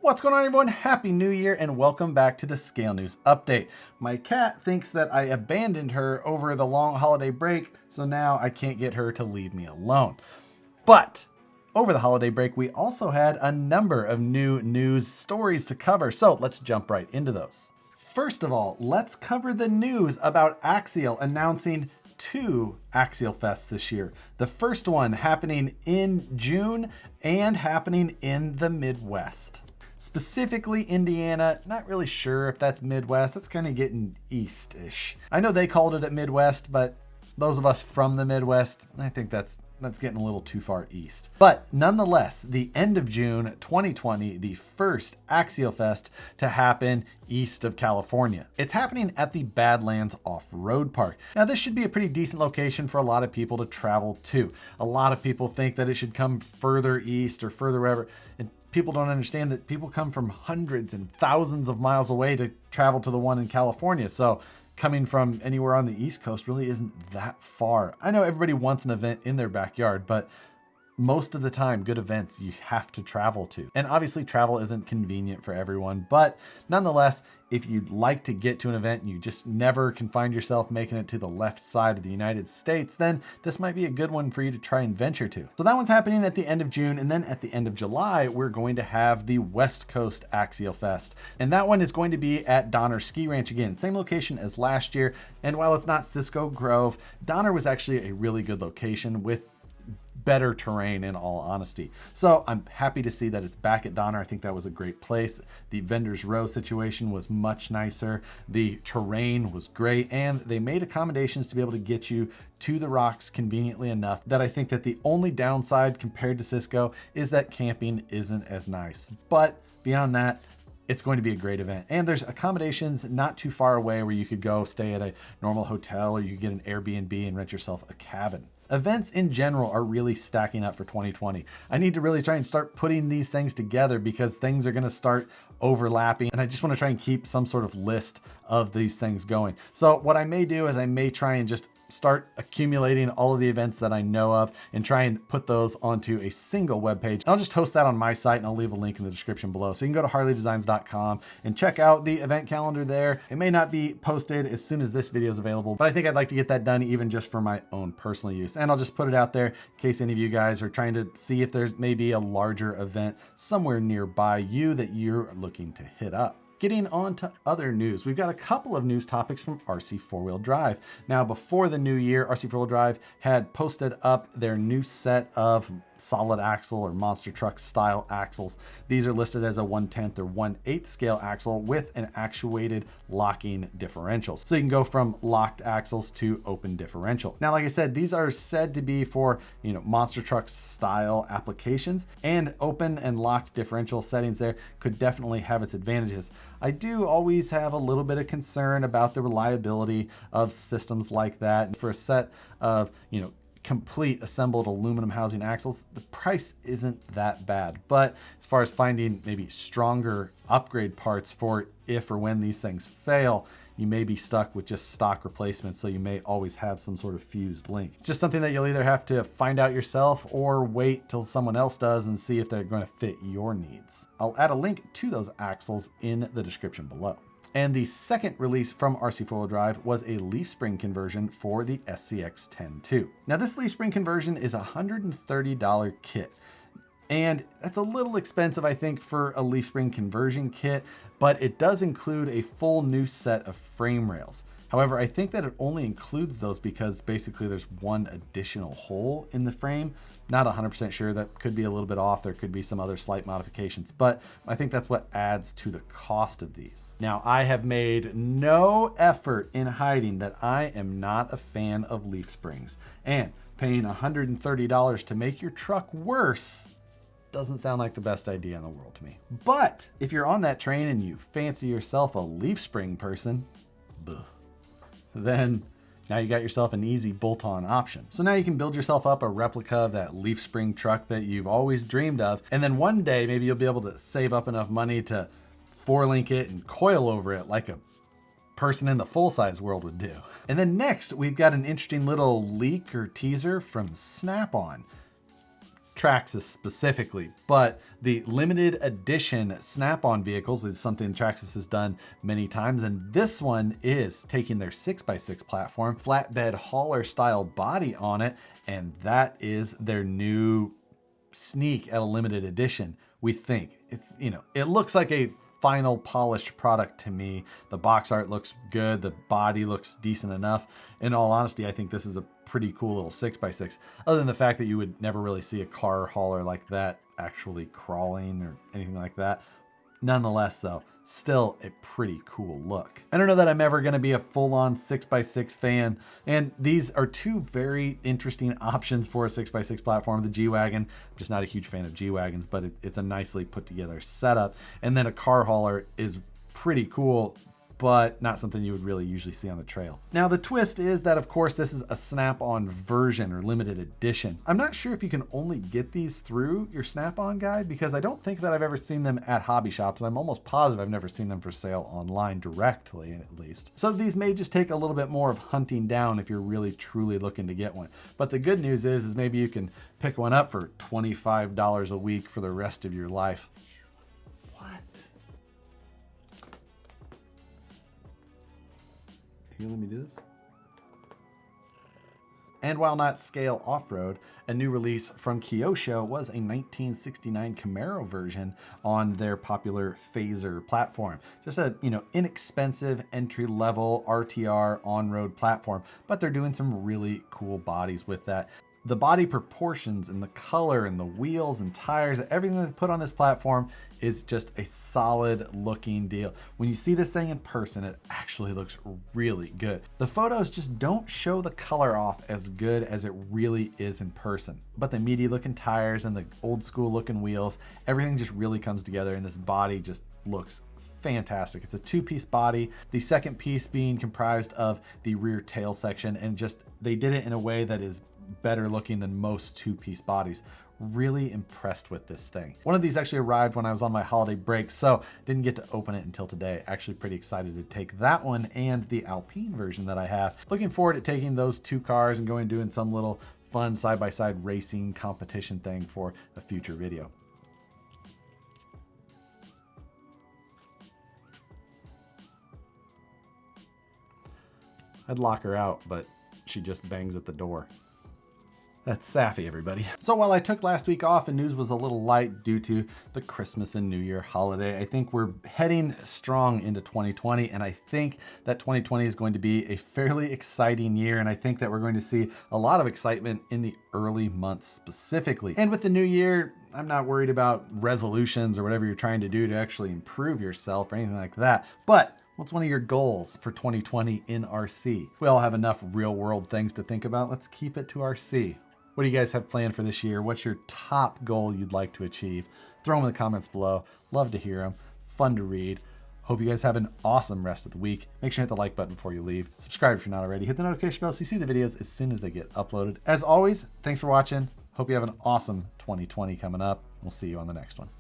What's going on, everyone? Happy New Year and welcome back to the Scale News Update. My cat thinks that I abandoned her over the long holiday break, so now I can't get her to leave me alone. But over the holiday break, we also had a number of new news stories to cover, so let's jump right into those. First of all, let's cover the news about Axial announcing two Axial Fests this year. The first one happening in June and happening in the Midwest. Specifically Indiana, not really sure if that's Midwest. That's kind of getting east-ish. I know they called it at Midwest, but those of us from the Midwest, I think that's getting a little too far east. But nonetheless, the end of June 2020, the first Axial Fest to happen east of California. It's happening at the Badlands Off-Road Park. Now, this should be a pretty decent location for a lot of people to travel to. A lot of people think that it should come further east or further wherever. And people don't understand that people come from hundreds and thousands of miles away to travel to the one in California. So coming from anywhere on the East Coast really isn't that far. I know everybody wants an event in their backyard, but most of the time, good events you have to travel to. And obviously travel isn't convenient for everyone, but nonetheless, if you'd like to get to an event and you just never can find yourself making it to the left side of the United States, then this might be a good one for you to try and venture to. So that one's happening at the end of June, and then at the end of July, we're going to have the West Coast Axial Fest. And that one is going to be at Donner Ski Ranch again, same location as last year. And while it's not Cisco Grove, Donner was actually a really good location with better terrain, in all honesty. So I'm happy to see that it's back at Donner. I think that was a great place. The vendors row situation was much nicer. The terrain was great, and they made accommodations to be able to get you to the rocks conveniently enough that I think that the only downside compared to Cisco is that camping isn't as nice. But beyond that, it's going to be a great event. And there's accommodations not too far away where you could go stay at a normal hotel, or you could get an Airbnb and rent yourself a cabin. Events in general are really stacking up for 2020. I need to really try and start putting these things together because things are going to start overlapping, and I just want to try and keep some sort of list of these things going. So what I may do is I may try and just start accumulating all of the events that I know of and try and put those onto a single web page. I'll just host that on my site, and I'll leave a link in the description below. So you can go to harleydesigns.com and check out the event calendar there. It may not be posted as soon as this video is available, but I think I'd like to get that done even just for my own personal use. And I'll just put it out there in case any of you guys are trying to see if there's maybe a larger event somewhere nearby you that you're looking to hit up. Getting on to other news, we've got a couple of news topics from RC 4-Wheel Drive. Now, before the new year, RC 4-Wheel Drive had posted up their new set of solid axle or monster truck style axles. These are listed as a 1/10 or 1/8 scale axle with an actuated locking differential. So you can go from locked axles to open differential. Now, like I said, these are said to be for, monster truck style applications, and open and locked differential settings there could definitely have its advantages. I do always have a little bit of concern about the reliability of systems like that. And for a set of, complete assembled aluminum housing axles, the price isn't that bad. But as far as finding maybe stronger upgrade parts for if or when these things fail, you may be stuck with just stock replacements, so you may always have some sort of fused link. It's just something that you'll either have to find out yourself or wait till someone else does and see if they're going to fit your needs. I'll add a link to those axles in the description below. And the second release from RC 4-Wheel Drive was a leaf spring conversion for the SCX 10-2. Now, this leaf spring conversion is a $130 kit. And that's a little expensive, I think, for a leaf spring conversion kit, but it does include a full new set of frame rails. However, I think that it only includes those because basically there's one additional hole in the frame. Not 100% sure, that could be a little bit off. There could be some other slight modifications, but I think that's what adds to the cost of these. Now, I have made no effort in hiding that I am not a fan of leaf springs, and paying $130 to make your truck worse doesn't sound like the best idea in the world to me. But if you're on that train and you fancy yourself a leaf spring person, then now you got yourself an easy bolt-on option. So now you can build yourself up a replica of that leaf spring truck that you've always dreamed of. And then one day, maybe you'll be able to save up enough money to 4-link it and coil over it like a person in the full-size world would do. And then next, we've got an interesting little leak or teaser from Snap-on. Traxxas specifically, but the limited edition snap-on vehicles is something Traxxas has done many times, and this one is taking their 6x6 platform, flatbed hauler style body on it, and that is their new sneak at a limited edition. We think it's, you know, it looks like a final polished product to me. The box art looks good, the body looks decent enough. In all honesty, I think this is a pretty cool little 6x6, other than the fact that you would never really see a car hauler like that actually crawling or anything like that. Nonetheless though, still a pretty cool look. I don't know that I'm ever going to be a full-on 6x6 fan, and these are two very interesting options for a 6x6 platform. The G-Wagon, I'm just not a huge fan of G-Wagons, but it's a nicely put together setup. And then a car hauler is pretty cool, but not something you would really usually see on the trail. Now the twist is that, of course, this is a snap-on version or limited edition. I'm not sure if you can only get these through your snap-on guide, because I don't think that I've ever seen them at hobby shops, and I'm almost positive I've never seen them for sale online directly, at least. So these may just take a little bit more of hunting down if you're really truly looking to get one. But the good news is maybe you can pick one up for $25 a week for the rest of your life. Here, let me do this. And while not scale off-road, a new release from Kyosho was a 1969 Camaro version on their popular Phaser platform. Just a, you know, inexpensive entry-level RTR on-road platform, but they're doing some really cool bodies with that. The body proportions and the color and the wheels and tires, everything they put on this platform is just a solid looking deal. When you see this thing in person, it actually looks really good. The photos just don't show the color off as good as it really is in person. But the meaty looking tires and the old school looking wheels, everything just really comes together, and this body just looks fantastic. It's a two-piece body, the second piece being comprised of the rear tail section, and just they did it in a way that is better looking than most two-piece bodies. Really impressed with this thing. One of these actually arrived when I was on my holiday break, so didn't get to open it until today. Actually pretty excited to take that one and the Alpine version that I have. Looking forward to taking those two cars and going doing some little fun side-by-side racing competition thing for a future video. I'd lock her out, but she just bangs at the door. That's Safi, everybody. So while I took last week off and news was a little light due to the Christmas and New Year holiday, I think we're heading strong into 2020, and I think that 2020 is going to be a fairly exciting year, and I think that we're going to see a lot of excitement in the early months specifically. And with the new year, I'm not worried about resolutions or whatever you're trying to do to actually improve yourself or anything like that, but what's one of your goals for 2020 in RC? We all have enough real world things to think about. Let's keep it to RC. What do you guys have planned for this year? What's your top goal you'd like to achieve? Throw them in the comments below. Love to hear them. Fun to read. Hope you guys have an awesome rest of the week. Make sure you hit the like button before you leave. Subscribe if you're not already. Hit the notification bell so you see the videos as soon as they get uploaded. As always, thanks for watching. Hope you have an awesome 2020 coming up. We'll see you on the next one.